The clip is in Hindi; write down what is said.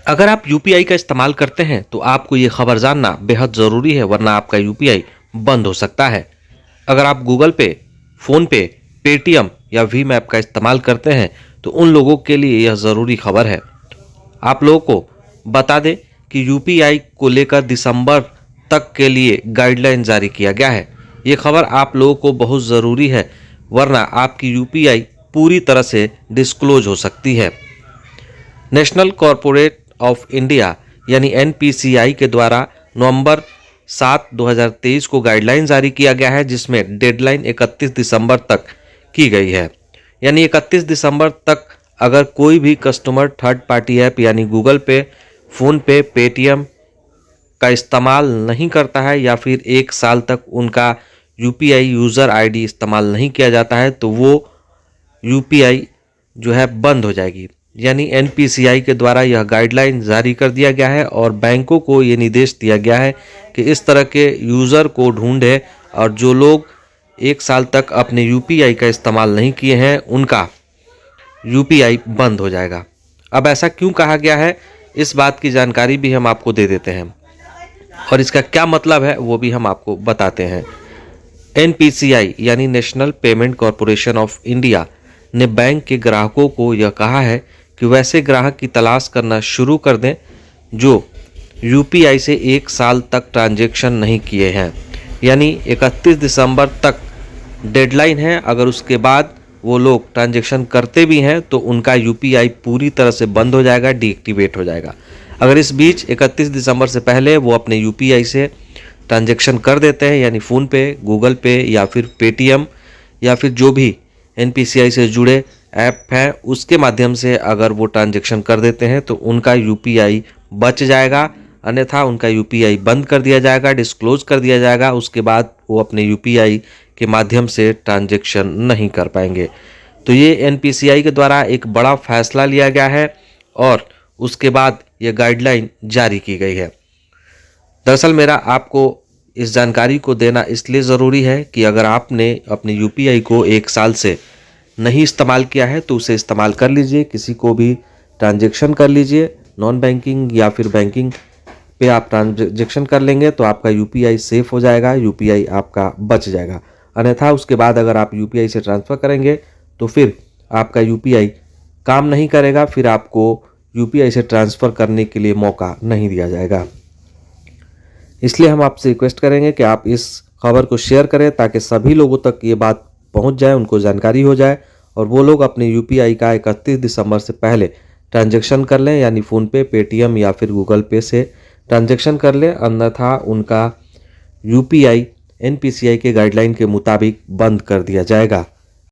अगर आप यूपीआई का इस्तेमाल करते हैं तो आपको ये खबर जानना बेहद ज़रूरी है, वरना आपका यूपीआई बंद हो सकता है। अगर आप गूगल पे, फ़ोन पे, पेटीएम या भीम ऐप का इस्तेमाल करते हैं तो उन लोगों के लिए यह ज़रूरी खबर है। आप लोगों को बता दें कि यूपीआई को लेकर दिसंबर तक के लिए गाइडलाइन जारी किया गया है। ये खबर आप लोगों को बहुत ज़रूरी है, वरना आपकी यूपीआई पूरी तरह से डिस्क्लोज हो सकती है। नेशनल कॉरपोरेट ऑफ इंडिया यानी एनपीसीआई के द्वारा नवंबर 7, 2023 को गाइडलाइन जारी किया गया है, जिसमें डेडलाइन 31 दिसंबर तक की गई है। यानी 31 दिसंबर तक अगर कोई भी कस्टमर थर्ड पार्टी ऐप यानी गूगल पे, फ़ोन पे, पेटीएम का इस्तेमाल नहीं करता है या फिर 1 साल तक उनका यूपीआई यूज़र आईडी इस्तेमाल नहीं किया जाता है तो वो यूपीआई जो है बंद हो जाएगी। यानी एनपीसीआई के द्वारा यह गाइडलाइन जारी कर दिया गया है और बैंकों को ये निर्देश दिया गया है कि इस तरह के यूज़र को ढूंढें और जो लोग 1 साल तक अपने यूपीआई का इस्तेमाल नहीं किए हैं उनका यूपीआई बंद हो जाएगा। अब ऐसा क्यों कहा गया है, इस बात की जानकारी भी हम आपको दे देते हैं और इसका क्या मतलब है वो भी हम आपको बताते हैं। एनपीसीआई यानी national payment corporation of India ने बैंक के ग्राहकों को यह कहा है कि वैसे ग्राहक की तलाश करना शुरू कर दें जो यूपीआई से 1 साल तक ट्रांजैक्शन नहीं किए हैं। यानी 31 दिसंबर तक डेडलाइन है। अगर उसके बाद वो लोग ट्रांजैक्शन करते भी हैं तो उनका यूपीआई पूरी तरह से बंद हो जाएगा, डीएक्टिवेट हो जाएगा। अगर इस बीच 31 दिसंबर से पहले वो अपने यूपीआई से ट्रांजैक्शन कर देते हैं यानी फ़ोन पे, गूगल पे या फिर पेटीएम या फिर जो भी एनपीसीआई से जुड़े ऐप हैं उसके माध्यम से अगर वो ट्रांजैक्शन कर देते हैं तो उनका यूपीआई बच जाएगा, अन्यथा उनका यूपीआई बंद कर दिया जाएगा, डिस्क्लोज कर दिया जाएगा। उसके बाद वो अपने यूपीआई के माध्यम से ट्रांजैक्शन नहीं कर पाएंगे। तो ये एनपीसीआई के द्वारा एक बड़ा फैसला लिया गया है और उसके बाद ये गाइडलाइन जारी की गई है। दरअसल मेरा आपको इस जानकारी को देना इसलिए ज़रूरी है कि अगर आपने अपने यूपीआई को 1 साल से नहीं इस्तेमाल किया है तो उसे इस्तेमाल कर लीजिए, किसी को भी ट्रांजैक्शन कर लीजिए। नॉन बैंकिंग या फिर बैंकिंग पे आप ट्रांजैक्शन कर लेंगे तो आपका यूपीआई सेफ हो जाएगा, यूपीआई आपका बच जाएगा। अन्यथा उसके बाद अगर आप यूपीआई से ट्रांसफ़र करेंगे तो फिर आपका यूपीआई काम नहीं करेगा, फिर आपको यूपीआई से ट्रांसफ़र करने के लिए मौका नहीं दिया जाएगा। इसलिए हम आपसे रिक्वेस्ट करेंगे कि आप इस खबर को शेयर करें ताकि सभी लोगों तक ये बात पहुंच जाए, उनको जानकारी हो जाए और वो लोग अपने यूपीआई का 31 दिसंबर से पहले ट्रांजैक्शन कर लें, यानी फ़ोनपे, पेटीएम या फिर गूगल पे से ट्रांजैक्शन कर लें, अन्यथा उनका यूपीआई एनपीसीआई के गाइडलाइन के मुताबिक बंद कर दिया जाएगा।